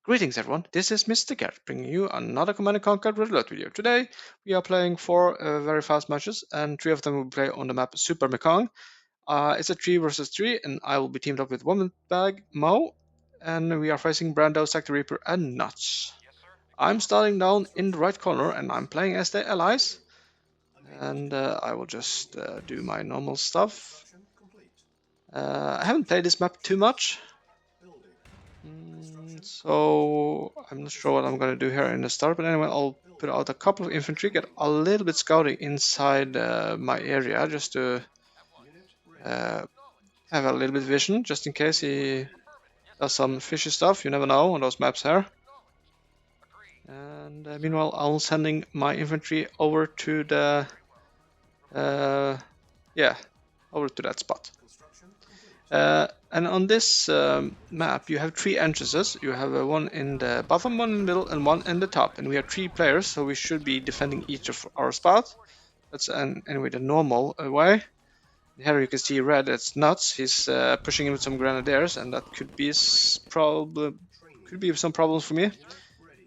Greetings everyone, this is Mr. Cat bringing you another Command & Conquer Red Alert video. Today we are playing 4 very fast matches and 3 of them will play on the map Super Mekong. It's a 3 versus 3 and I will be teamed up with Woman Bag Mo and we are facing Brando, Sector Reaper and Nuts. I'm starting down in the right corner and I'm playing as the allies and I will just do my normal stuff. I haven't played this map too much. So I'm not sure what I'm going to do here in the start, but anyway, I'll put out a couple of infantry, get a little bit scouting inside my area just to have a little bit of vision, just in case he does some fishy stuff. You never know on those maps here. And meanwhile, I'm sending my infantry over to the over to that spot. And on this map, you have 3 entrances. You have one in the bottom, one in the middle, and one in the top. And we have 3 players, so we should be defending each of our spots. That's anyway the normal way. Here you can see red. That's Nuts. He's pushing in with some grenadiers, and that could be some problems for me.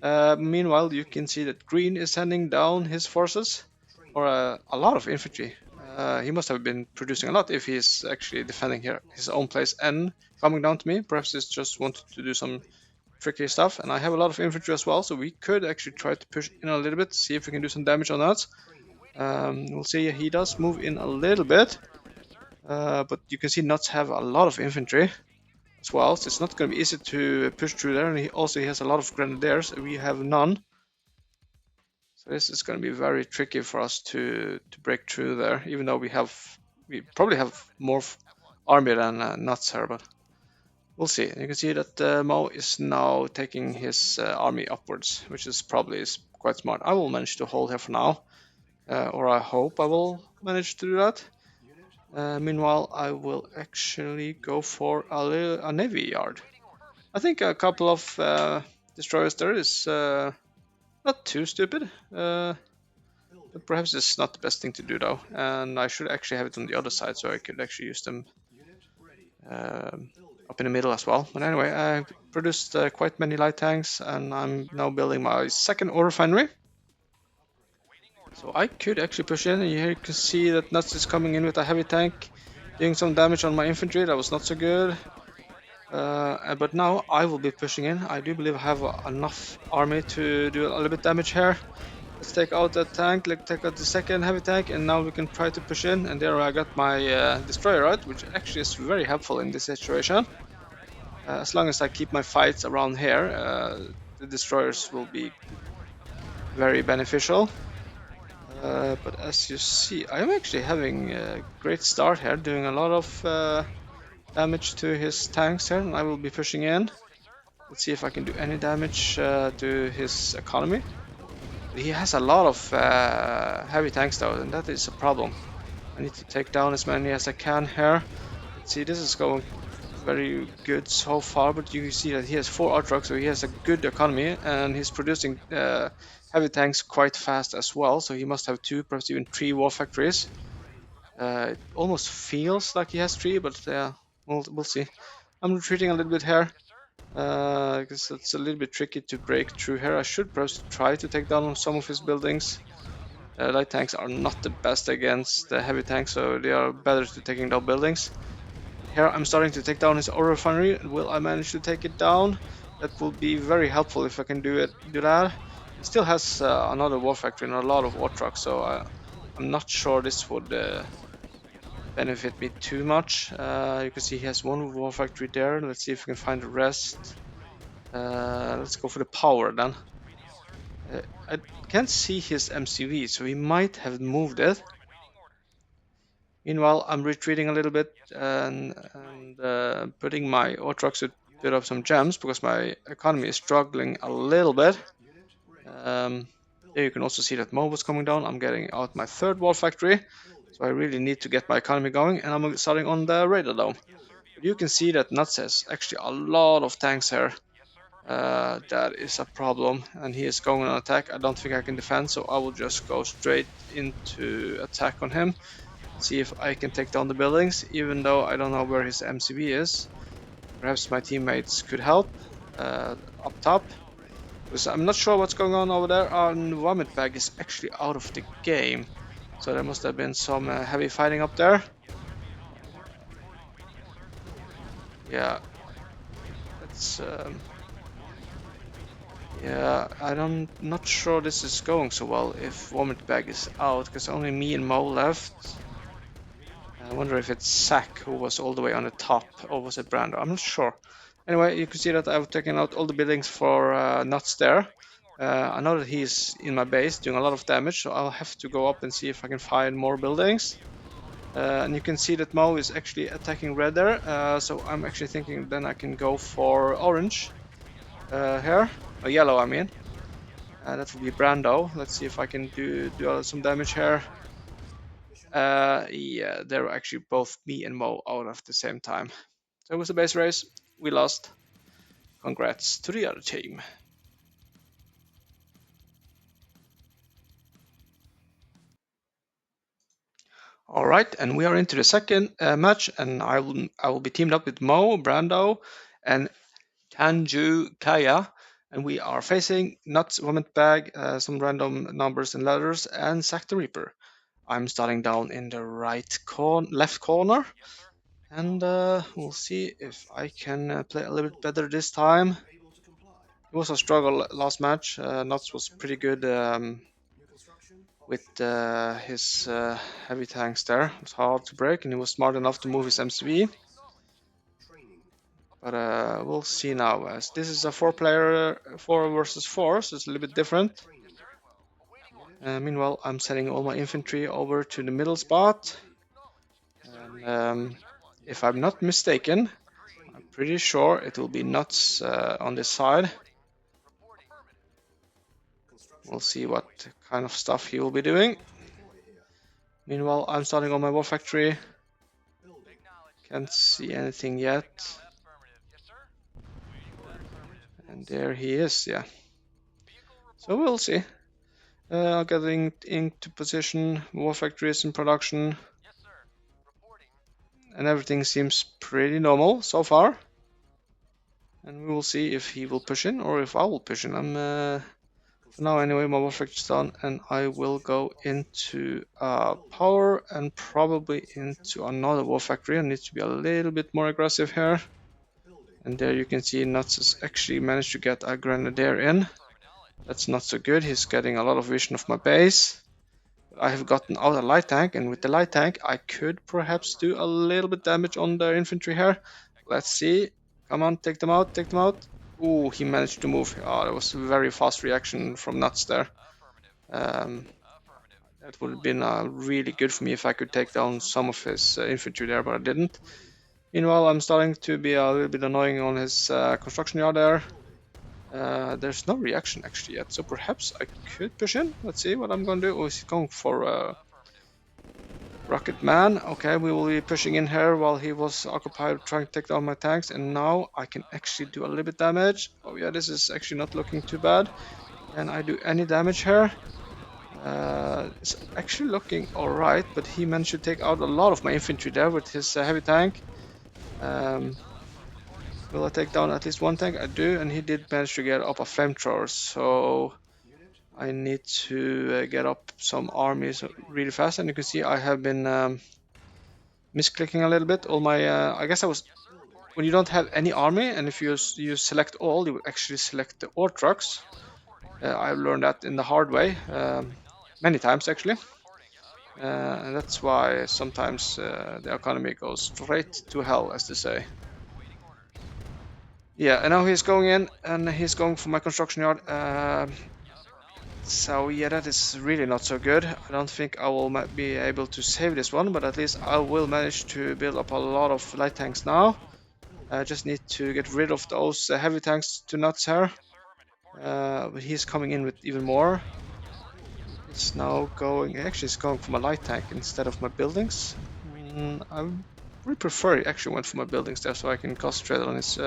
Meanwhile, you can see that green is sending down his forces, or a lot of infantry. He must have been producing a lot if he's actually defending here his own place and coming down to me. Perhaps he's just wanted to do some tricky stuff. And I have a lot of infantry as well, so we could actually try to push in a little bit, see if we can do some damage on that. We'll see. He does move in a little bit, but you can see Nuts have a lot of infantry as well, so it's not going to be easy to push through there. And he has a lot of grenadiers. We have none. So this is going to be very tricky for us to break through there, even though we probably have more army than Nuts here, but we'll see. You can see that Mo is now taking his army upwards, which is probably quite smart. I will manage to hold here for now, or I hope I will manage to do that. Meanwhile, I will actually go for a navy yard. I think a couple of destroyers there is not too stupid, but perhaps it's not the best thing to do though, and I should actually have it on the other side so I could actually use them up in the middle as well. But anyway, I produced quite many light tanks and I'm now building my second ore refinery. So I could actually push in, and here you can see that Nuts is coming in with a heavy tank, doing some damage on my infantry. That was not so good. But now I will be pushing in. I do believe I have enough army to do a little bit damage here. Let's take out that tank, let's take out the second heavy tank, and now we can try to push in. And there I got my destroyer out, which actually is very helpful in this situation. As long as I keep my fights around here, the destroyers will be very beneficial. But as you see, I am actually having a great start here, doing a lot of damage to his tanks here, and I will be pushing in. Let's see if I can do any damage to his economy. He has a lot of heavy tanks though, and that is a problem. I need to take down as many as I can here. Let's see, this is going very good so far, but you can see that he has 4 Outrox, so he has a good economy, and he's producing heavy tanks quite fast as well, so he must have 2, perhaps even 3 war factories. It almost feels like he has 3, but we'll see. I'm retreating a little bit here, because it's a little bit tricky to break through here. I should perhaps try to take down some of his buildings. Light tanks are not the best against the heavy tanks, so they are better to taking down buildings. Here I'm starting to take down his ore refinery. Will I manage to take it down? That will be very helpful if I can do that. He still has another war factory and a lot of war trucks, so I'm not sure this would benefit me too much. You can see he has 1 war factory there. Let's see if we can find the rest. Let's go for the power then. I can't see his MCV, so he might have moved it. Meanwhile, I'm retreating a little bit and putting my ore trucks to build up some gems because my economy is struggling a little bit. There you can also see that Mo was coming down. I'm getting out my 3rd war factory, so I really need to get my economy going, and I'm starting on the radar dome. But you can see that Nuts has actually a lot of tanks here. That is a problem, and he is going on attack. I don't think I can defend, so I will just go straight into attack on him. See if I can take down the buildings, even though I don't know where his MCB is. Perhaps my teammates could help. up top. Because I'm not sure what's going on over there. Our vomit bag is actually out of the game. So there must have been some heavy fighting up there. Yeah, that's yeah. I'm not sure this is going so well if vomit bag is out, because only me and Mo left. I wonder if it's Zack who was all the way on the top, or was it Brando? I'm not sure. Anyway, you can see that I've taken out all the buildings for Nuts there. I know that he's in my base doing a lot of damage, so I'll have to go up and see if I can find more buildings. And you can see that Mo is actually attacking red there, so I'm actually thinking then I can go for orange here, or yellow I mean. That will be Brando. Let's see if I can do some damage here. Yeah, they were actually both me and Mo out at the same time. So it was a base race. We lost. Congrats to the other team. All right, and we are into the second match, and I will be teamed up with Mo, Brando, and Kanju Kaya, and we are facing Nuts, Vomit Bag, some random numbers and letters, and Zack the Reaper. I'm starting down in the left corner, and we'll see if I can play a little bit better this time. It was a struggle last match. Nuts was pretty good with his heavy tanks there. It was hard to break, and he was smart enough to move his MCV. But we'll see now, as this is a 4 versus 4, so it's a little bit different. Meanwhile, I'm sending all my infantry over to the middle spot. And if I'm not mistaken, I'm pretty sure it will be Nuts on this side. We'll see what kind of stuff he will be doing. Meanwhile, I'm starting on my war factory. Can't see anything yet. And there he is, yeah. So we'll see. Getting into position, war factory is in production. And everything seems pretty normal so far. And we will see if he will push in or if I will push in. For now anyway, my war factory is done, and I will go into power and probably into another war factory. I need to be a little bit more aggressive here. And there you can see Nuts has actually managed to get a grenadier in. That's not so good. He's getting a lot of vision of my base. I have gotten out a light tank, and with the light tank I could perhaps do a little bit damage on the infantry here. Let's see. Come on, take them out, take them out. Ooh, he managed to move. Oh, that was a very fast reaction from Nuts there. That would have been really good for me if I could take down some of his infantry there, but I didn't. Meanwhile, I'm starting to be a little bit annoying on his construction yard there. There's no reaction actually yet, so perhaps I could push in. Let's see what I'm going to do. Oh, he's going for Rocket Man. Okay, we will be pushing in here while he was occupied trying to take down my tanks, and now I can actually do a little bit damage. Oh yeah, this is actually not looking too bad. Can I do any damage here? It's actually looking alright, but he managed to take out a lot of my infantry there with his heavy tank. Will I take down at least one tank? I do, and he did manage to get up a flamethrower, so I need to get up some armies really fast. And you can see I have been misclicking a little bit. All my, I guess I was, when you don't have any army, and if you select all, you actually select the ore trucks. I've learned that in the hard way, many times actually. And that's why sometimes the economy goes straight to hell, as they say. Yeah, and now he's going in, and he's going for my construction yard. So yeah, that is really not so good. I don't think I will be able to save this one, but at least I will manage to build up a lot of light tanks now. I just need to get rid of those heavy tanks to Nuts here. But he's coming in with even more. It's now going, actually it's going for my light tank instead of my buildings. I really prefer he actually went for my buildings there, so I can concentrate on his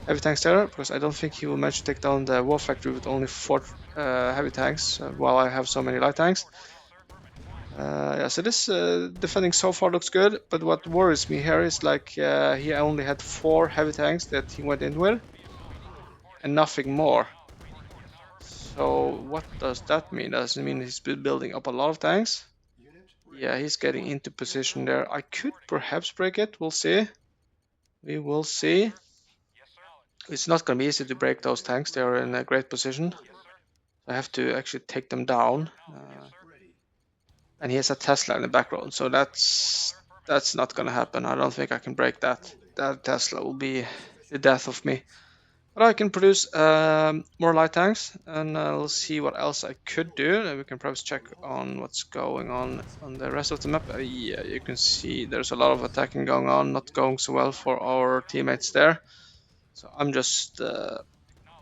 heavy tanks there, because I don't think he will manage to take down the war factory with only 4 heavy tanks, while I have so many light tanks. Yeah, so this defending so far looks good, but what worries me here is like he only had 4 heavy tanks that he went in with. and nothing more. So what does that mean? Does it mean he's been building up a lot of tanks? Yeah, he's getting into position there. I could perhaps break it. We'll see. We will see. It's not going to be easy to break those tanks. They are in a great position. I have to actually take them down. And he has a Tesla in the background, so that's not going to happen. I don't think I can break that. That Tesla will be the death of me. But I can produce more light tanks, and we'll see what else I could do. And we can perhaps check on what's going on the rest of the map. Yeah, you can see there's a lot of attacking going on, not going so well for our teammates there. So I'm just...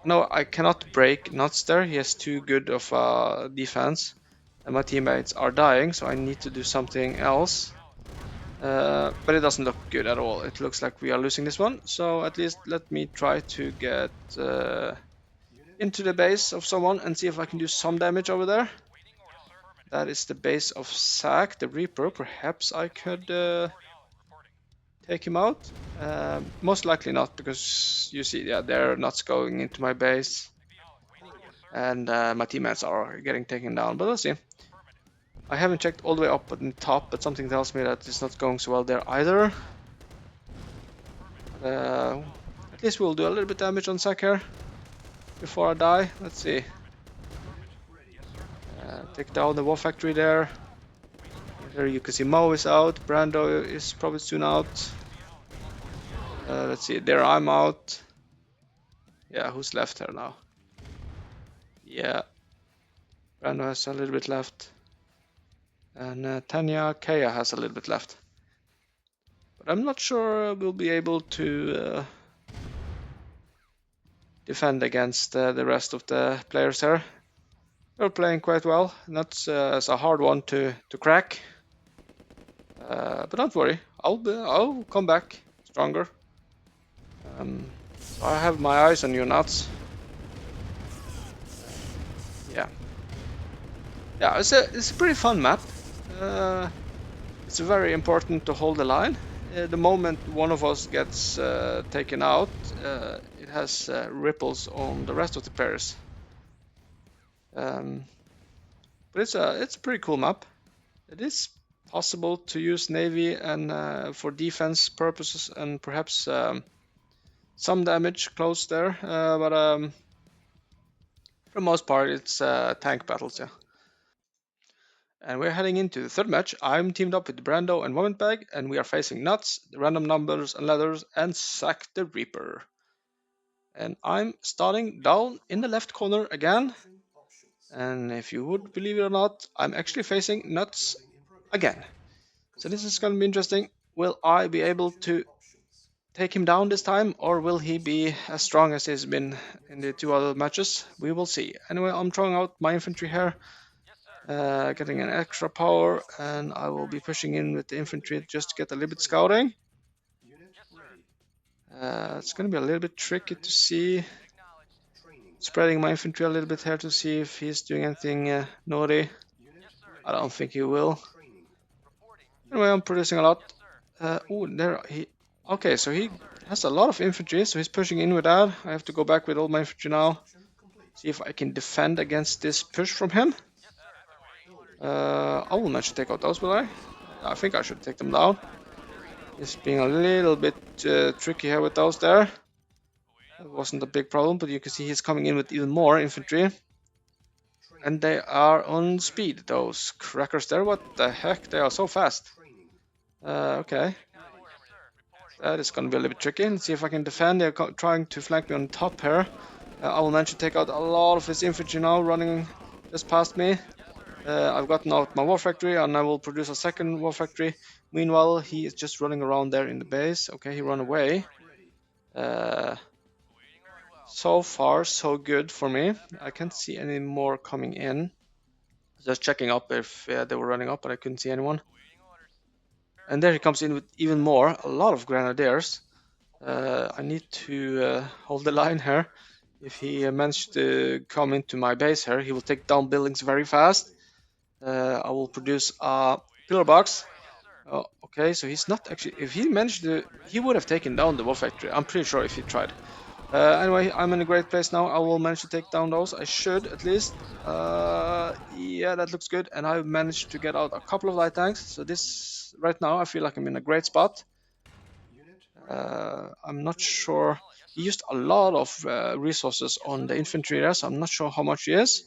no, I cannot break Nuts there. He has too good of defense. And my teammates are dying, so I need to do something else. But it doesn't look good at all. It looks like we are losing this one. So at least let me try to get into the base of someone and see if I can do some damage over there. That is the base of Zack, the Reaper. Perhaps I could take him out. Most likely not, because you see, yeah, they're not going into my base. And my teammates are getting taken down, but let's see. I haven't checked all the way up at the top, but something tells me that it's not going so well there either. At least we'll do a little bit damage on Zack here before I die. Let's see. Take down the war factory there. There you can see Mo is out. Brando is probably soon out. Let's see. There I'm out. Yeah, who's left here now? Yeah. Brando has a little bit left. And Tanya Kea has a little bit left. But I'm not sure we'll be able to defend against the rest of the players here. They're playing quite well. That's a hard one to crack. But don't worry, I'll come back stronger. So I have my eyes on you, Nuts. Yeah. Yeah, it's a pretty fun map. It's very important to hold the line. The moment one of us gets taken out, it has ripples on the rest of the players. But it's a pretty cool map. It is possible to use Navy and for defense purposes and perhaps some damage close there, but for the most part it's tank battles, yeah. And we're heading into the third match. I'm teamed up with Brando and Momentbag, and we are facing Nuts, the Random Numbers and Leathers, and Zack the Reaper. And I'm starting down in the left corner again. And if you would believe it or not, I'm actually facing Nuts again. So this is going to be interesting. Will I be able to take him down this time, or will he be as strong as he's been in the two other matches? We will see. Anyway, I'm throwing out my infantry here, getting an extra power, and I will be pushing in with the infantry just to get a little bit scouting. It's going to be a little bit tricky to see. Spreading my infantry a little bit here to see if he's doing anything naughty. I don't think he will. Anyway, I'm producing a lot. Oh, there he... Okay, so he has a lot of infantry, so he's pushing in with that. I have to go back with all my infantry now. See if I can defend against this push from him. I will manage to take out those, will I? I think I should take them down. He's being a little bit tricky here with those there. That wasn't a big problem, but you can see he's coming in with even more infantry. And they are on speed, those crackers there. What the heck? They are so fast. Okay. That is going to be a little bit tricky. Let's see if I can defend. They're trying to flank me on top here. I will manage to take out a lot of his infantry now, running just past me. I've gotten out my war factory, and I will produce a second war factory. Meanwhile, he is just running around there in the base. Okay, he ran away. So far, so good for me. I can't see any more coming in. Just checking up if they were running up, but I couldn't see anyone. And there he comes in with even more, a lot of grenadiers. I need to hold the line here. If he managed to come into my base here, he will take down buildings very fast. I will produce a pillar box. Oh, okay, so he's not actually... If he managed to... He would have taken down the war factory. I'm pretty sure if he tried. Anyway, I'm in a great place now. I will manage to take down those. I should, at least. Yeah, that looks good. And I've managed to get out a couple of light tanks. So this, right now, I feel like I'm in a great spot. I'm not sure. He used a lot of resources on the infantry there, so I'm not sure how much he is.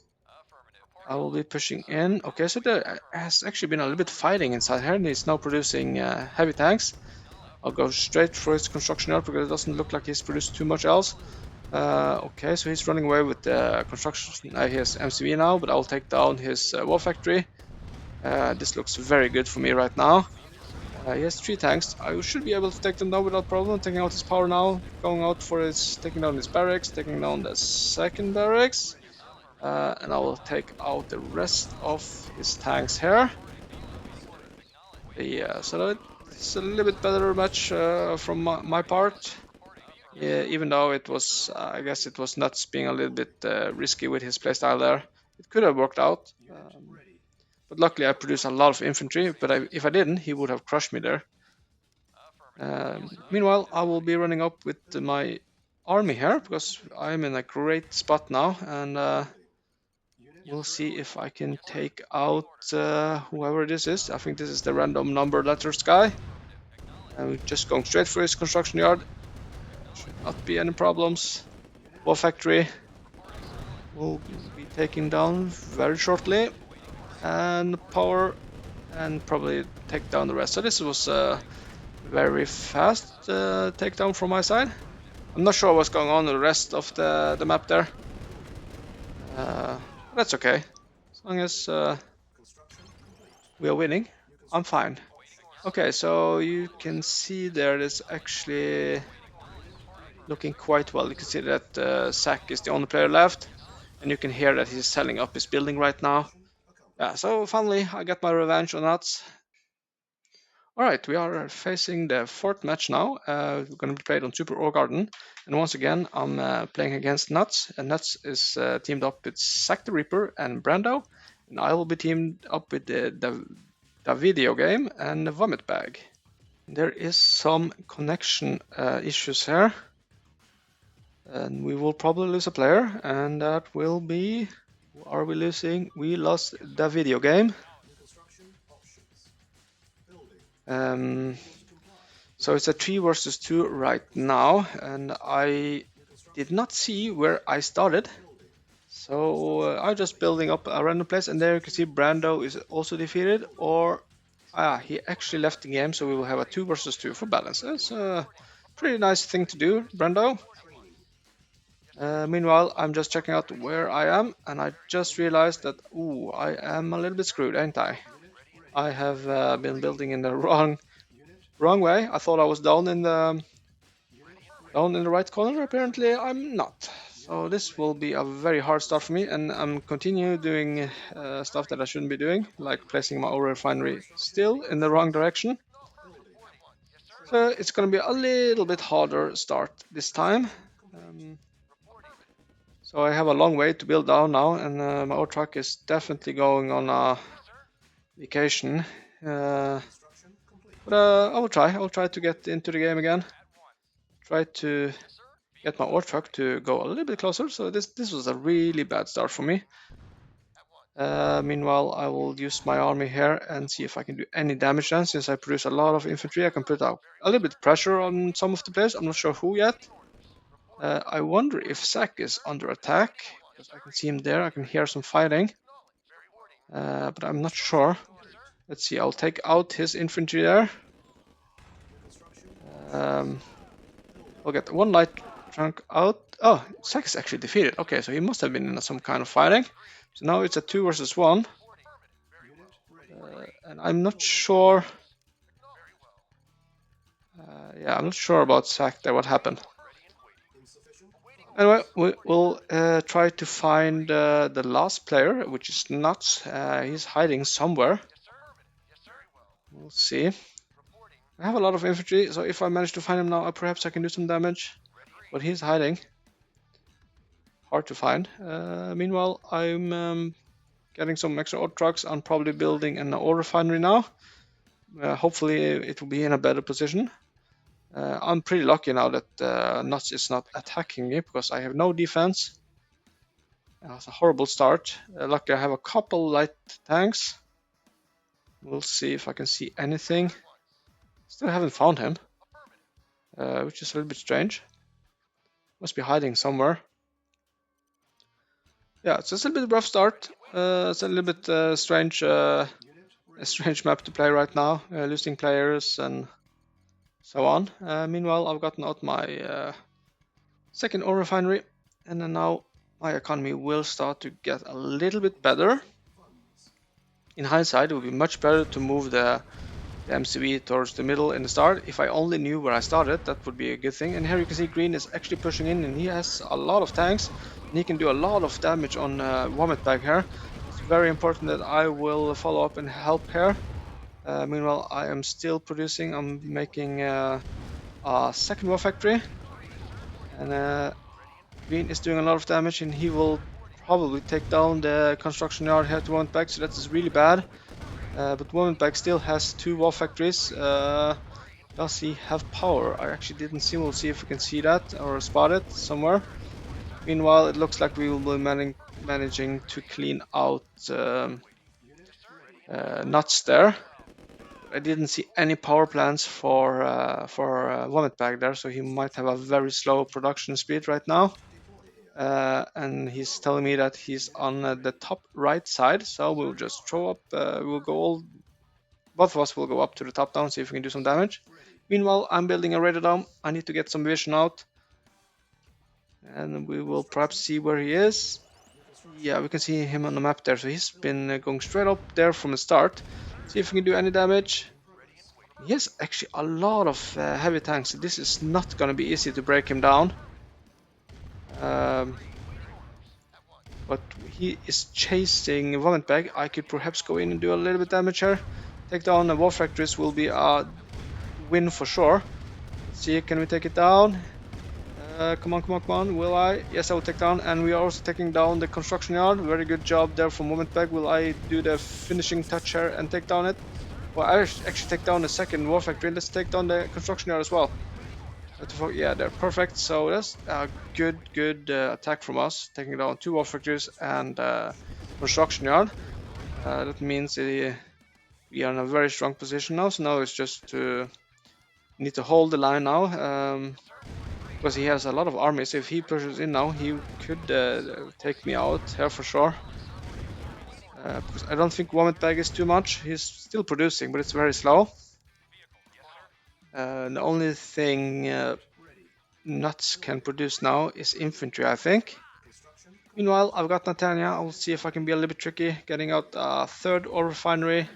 I will be pushing in. Okay, so there has actually been a little bit fighting inside here, and he's now producing heavy tanks. I'll go straight for his construction yard because it doesn't look like he's produced too much else. Okay, so he's running away with the construction. His MCV now, but I'll take down his war factory. This looks very good for me right now. He has 3 tanks. I should be able to take them down without problem. Taking out his power now, going out for his, taking down his barracks, taking down the second barracks, and I will take out the rest of his tanks here. Yeah, so it's a little bit better match from my part. Yeah, even though it was, I guess it was nuts being a little bit risky with his playstyle there. It could have worked out, but luckily I produced a lot of infantry. But if I didn't, he would have crushed me there. Meanwhile, I will be running up with my army here because I'm in a great spot now, and we'll see if I can take out whoever this is. I think this is the random number letters guy. And we're just going straight for his construction yard. Should not be any problems. War factory will be taken down very shortly, and power, and probably take down the rest. So this was very fast takedown from my side. I'm not sure what's going on in the rest of the map there. That's okay. As long as we are winning, I'm fine. Okay, so you can see there is actually looking quite well. You can see that Zack is the only player left, and you can hear that he's selling up his building right now. Yeah, so finally I got my revenge on that. Alright, we are facing the 4th match now. We're going to be played on Super Ore Garden. And once again, I'm playing against Nuts. And Nuts is teamed up with Zack the Reaper and Brando. And I will be teamed up with the video game and the Vomit Bag. There is some connection issues here. And we will probably lose a player. And that will be... Who are we losing? We lost the video game. So it's a 3 versus 2 right now, and I did not see where I started. So I'm just building up a random place, and there you can see Brando is also defeated, or he actually left the game, so we will have a 2 versus 2 for balance. That's a pretty nice thing to do, Brando. Meanwhile, I'm just checking out where I am, and I just realized that, ooh, I am a little bit screwed, ain't I? I have been building in the wrong way. I thought I was down in the right corner. Apparently, I'm not. So this will be a very hard start for me, and I'm continue doing stuff that I shouldn't be doing, like placing my ore refinery still in the wrong direction. So it's going to be a little bit harder start this time. So I have a long way to build down now, and my ore truck is definitely going on a vacation. But I will try. I will try to get into the game again. Try to get my ore truck to go a little bit closer. So this was a really bad start for me. Meanwhile, I will use my army here and see if I can do any damage then. Since I produce a lot of infantry, I can put out a little bit of pressure on some of the players. I'm not sure who yet. I wonder if Zack is under attack, because I can see him there. I can hear some fighting, but I'm not sure. Let's see. I'll take out his infantry there. I'll get 1 light trunk out. Oh, Zack is actually defeated. Okay, so he must have been in some kind of fighting. So now it's a 2 versus 1. And I'm not sure. Yeah, I'm not sure about Zack there, what happened. Anyway, we'll try to find the last player, which is Nuts. He's hiding somewhere. We'll see. I have a lot of infantry, so if I manage to find him now, perhaps I can do some damage. But he's hiding. Hard to find. Meanwhile, I'm getting some extra ore trucks. I'm probably building an ore refinery now. Hopefully it will be in a better position. I'm pretty lucky now that Nuts is not attacking me because I have no defense. That's a horrible start. Lucky I have a couple light tanks. We'll see if I can see anything. Still haven't found him, which is a little bit strange. Must be hiding somewhere. Yeah, it's a little bit rough start. It's a little bit strange, a strange map to play right now, losing players and so on. Meanwhile, I've gotten out my second ore refinery, and then now my economy will start to get a little bit better. In hindsight, it would be much better to move the MCV towards the middle in the start. If I only knew where I started, that would be a good thing. And here you can see Green is actually pushing in, and he has a lot of tanks, and he can do a lot of damage on Vomit Bag here. It's very important that I will follow up and help here. Meanwhile, I am still producing. I'm making a second war factory, and Green is doing a lot of damage, and he will probably take down the construction yard here to Vomit Bag, so that is really bad. But Womanbag still has 2 war factories. Does he have power? I actually didn't see. We'll see if we can see that or spot it somewhere. Meanwhile, it looks like we will be managing to clean out Nuts there. I didn't see any power plants for Womanbag there, so he might have a very slow production speed right now. And he's telling me that he's on the top right side, so we'll just throw up. We'll go both of us will go up to the top down, see if we can do some damage. Meanwhile, I'm building a radar dome. I need to get some vision out, and we will perhaps see where he is. Yeah, we can see him on the map there, so he's been going straight up there from the start. See if we can do any damage. He has actually a lot of heavy tanks, so this is not going to be easy to break him down. But he is chasing Vomit Bag. I could perhaps go in and do a little bit damage here. Take down the war factories will be a win for sure. Let's see, can we take it down? Come on, will I? Yes, I will take down, and we are also taking down the construction yard. Very good job there from Vomit Bag. Will I do the finishing touch here and take down it? Well, I actually take down the second war factory. Let's take down the construction yard as well. Yeah, they're perfect. So that's a good attack from us, taking down 2 war factories and construction yard. That means we are in a very strong position now. So now it's just to need to hold the line now, because he has a lot of armies. If he pushes in now, he could take me out here for sure. Because I don't think Vomit Bag is too much. He's still producing, but it's very slow. The only thing Nuts can produce now is infantry, I think. Meanwhile, I've got Netanya. I will see if I can be a little bit tricky, getting out a 3rd ore refinery.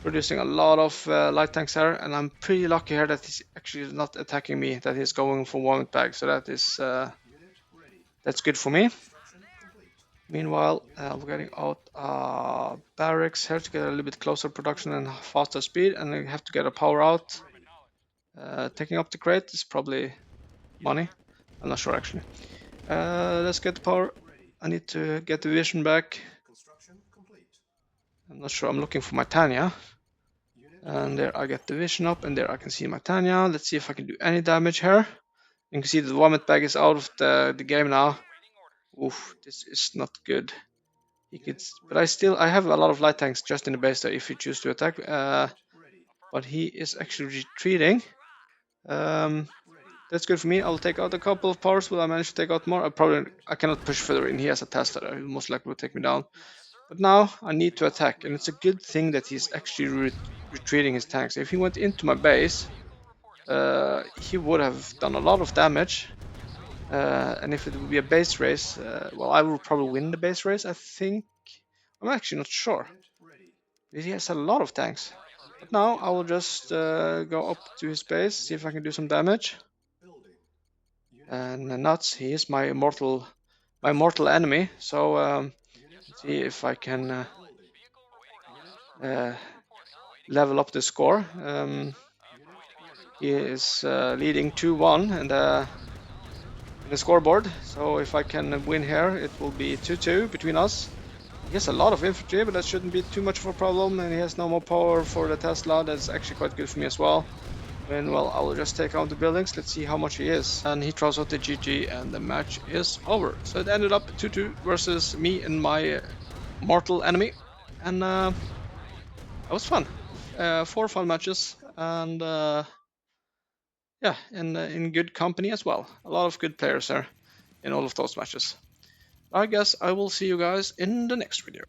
Producing a lot of light tanks here, and I'm pretty lucky here that he's actually not attacking me, that he's going for Vomit Bag, so that is that's good for me. Meanwhile, we're getting out barracks here to get a little bit closer production and faster speed, and I have to get a power out. Taking up the crate is probably money. I'm not sure actually. Let's get the power. I need to get the vision back. I'm not sure. I'm looking for my Tanya. And there I get the vision up, and there I can see my Tanya. Let's see if I can do any damage here. You can see the Vomit Bag is out of the game now. Oof, this is not good. But I have a lot of light tanks just in the base there if you choose to attack. But he is actually retreating. That's good for me. I'll take out a couple of powers. Will I manage to take out more? I cannot push further in. He has a Tesla there. He most likely will take me down. But now I need to attack, and it's a good thing that he's actually retreating his tanks. If he went into my base, he would have done a lot of damage. And if it would be a base race, well, I will probably win the base race, I think. I'm actually not sure. He has a lot of tanks. But now I will just go up to his base, see if I can do some damage. And Nuts, he is my mortal enemy. So let's see if I can level up the score. He is leading 2-1 in the scoreboard. So if I can win here, it will be 2-2 between us. He has a lot of infantry, but that shouldn't be too much of a problem, and he has no more power for the Tesla. That's actually quite good for me as well. And well, I will just take out the buildings. Let's see how much he is. And he throws out the GG, and the match is over. So it ended up 2-2 versus me and my mortal enemy. And it was fun. 4 fun matches, and yeah, in good company as well. A lot of good players there in all of those matches. I guess I will see you guys in the next video.